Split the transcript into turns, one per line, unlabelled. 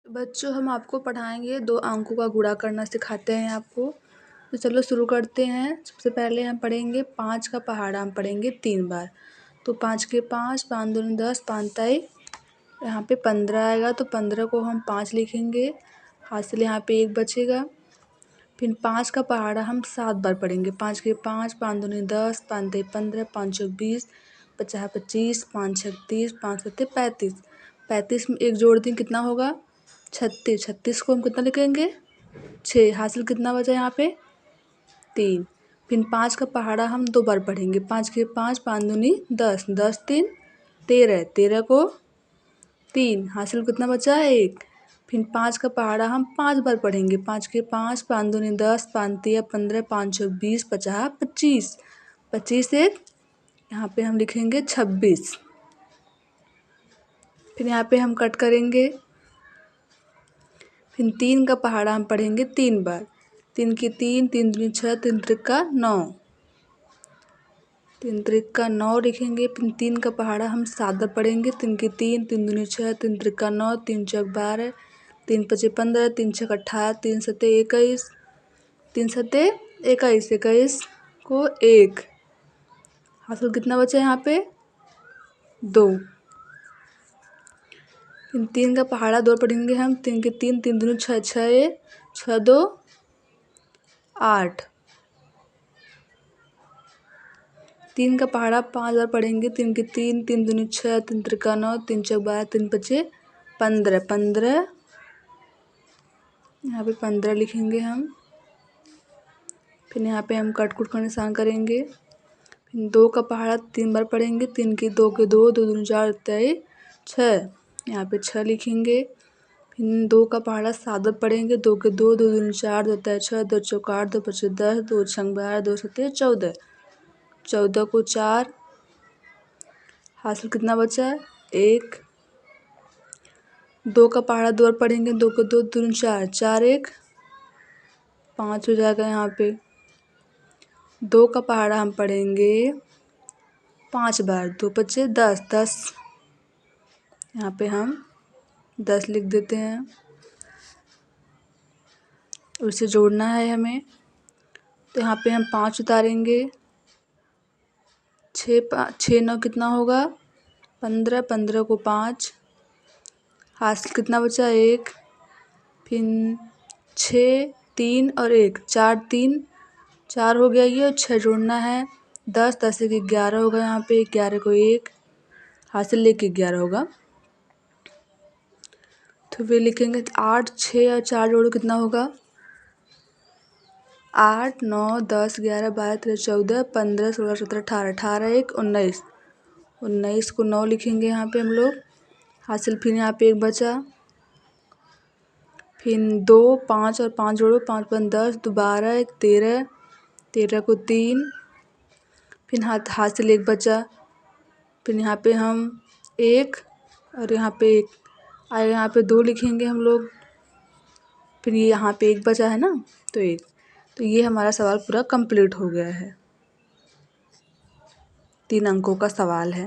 बच्चों, हम आपको पढ़ाएंगे 2 अंकों का गुणा करना सिखाते हैं आपको। तो चलो शुरू करते हैं। सबसे पहले हम पढ़ेंगे 5 का पहाड़ा हम पढ़ेंगे 3 बार। तो 5 के 5, 5 दूनी 10, 5 ताई यहाँ पे 15 आएगा। तो 15 को हम 5 लिखेंगे, हासिल यहाँ पे 1 बचेगा। फिर 5 का पहाड़ा हम 7 बार पढ़ेंगे। 5 के 5, 5 दूनी 10, 5 ताई 15, 5 चौक 20, 50 25, 5 छक 30, 5 सत्ते 35। 35 में 1 जोड़ दें कितना होगा? 36। 36 को हम कितना लिखेंगे? 6। हासिल कितना बचा यहाँ पे? 3। फिर 5 का पहाड़ा हम 2 बार पढ़ेंगे। 5 के 5, 5 दूनी 10, 10 3 13। 13 को 3, हासिल कितना बचा? 1। फिर 5 का पहाड़ा हम 5 बार पढ़ेंगे। 5 के 5, 5 दूनी 10, 5 तिया 15, 5 चौक 20, 50 25। 25 1 यहाँ पे हम लिखेंगे 26। फिर यहाँ पे हम कट करेंगे। फिर 3 का पहाड़ा हम पढ़ेंगे 3 बार। 3 की 3, 3 दूनी 6, 3 त्रिका 9, 3 त्रिका 9 लिखेंगे। फिर 3 का पहाड़ा हम 7 बार पढ़ेंगे। 3 की 3, 3 दूनी 6, 3 त्रिका 9, 3 चौक 12, 3 पचे 15, 3 छक 18, 3 सत्ते 21, 3 सत्ते 21। 21 को 1, हासिल कितना बचा यहाँ पे? 2। फिर 3 का पहाड़ा 2 पढ़ेंगे हम। 3 के 3, 3 दूनी 6, 6 6 2 8। 3 का पहाड़ा 5 बार पढ़ेंगे। 3 के 3, 3 दूनी 6, 3 त्रिका 9, 3 चौक 12, 3 पचे 15, 15 यहाँ पे 15 लिखेंगे हम। फिर यहाँ पे हम कट कुट का निशान करेंगे। फिर 2 का पहाड़ा 3 बार पढ़ेंगे। 3 के 2 के 2, 2 दूनी 4 तेईस 6, यहाँ पे 6 लिखेंगे। फिर 2 का पहाड़ा 7 बार पढ़ेंगे। 2 के 2, 2 दूनी 4, 2 तेईस 6, 2 चौक 8, 2 पचे 10, 2 छंग 12, 2 सत्ते 14। 14 को 4, हासिल कितना बचा? 1। 2 का पहाड़ा 2 बार पढ़ेंगे। 2 के 2, 2 दूनी 4, 4 1 5 हो जाएगा यहाँ पे। 2 का पहाड़ा हम पढ़ेंगे 5 बार। 2 पचे 10, 10 यहाँ पे हम 10 लिख देते हैं। उसे जोड़ना है हमें। तो यहाँ पे हम 5 उतारेंगे। 6 9 कितना होगा? 15। 15 को 5, हासिल कितना बचा? 1। फिर 6 3 और 1, 4 3 4 हो गया ये, और 6 जोड़ना है। 10 10 1 11 होगा यहाँ पे। 11 को 1, हासिल लेके 11 होगा। तो फिर लिखेंगे 8 6 और 4 जोड़ो कितना होगा? 8 9 10 11 12 13 14 15 16 17 18, 18 1 19। 19 को 9 लिखेंगे यहाँ पे हम लोग, हासिल। फिर यहाँ पे 1 बचा। फिर 2 5 और 5 जोड़ो, 5 5 10, 12 1 13, 13 को 3, फिर हासिल 1 बचा। फिर यहाँ पे हम 1 और यहाँ पे 1 आएगा, यहाँ पे 2 लिखेंगे हम लोग। फिर ये यहाँ पे 1 बचा है ना, तो 1। तो ये हमारा सवाल पूरा कंप्लीट हो गया है। 3 अंकों का सवाल है।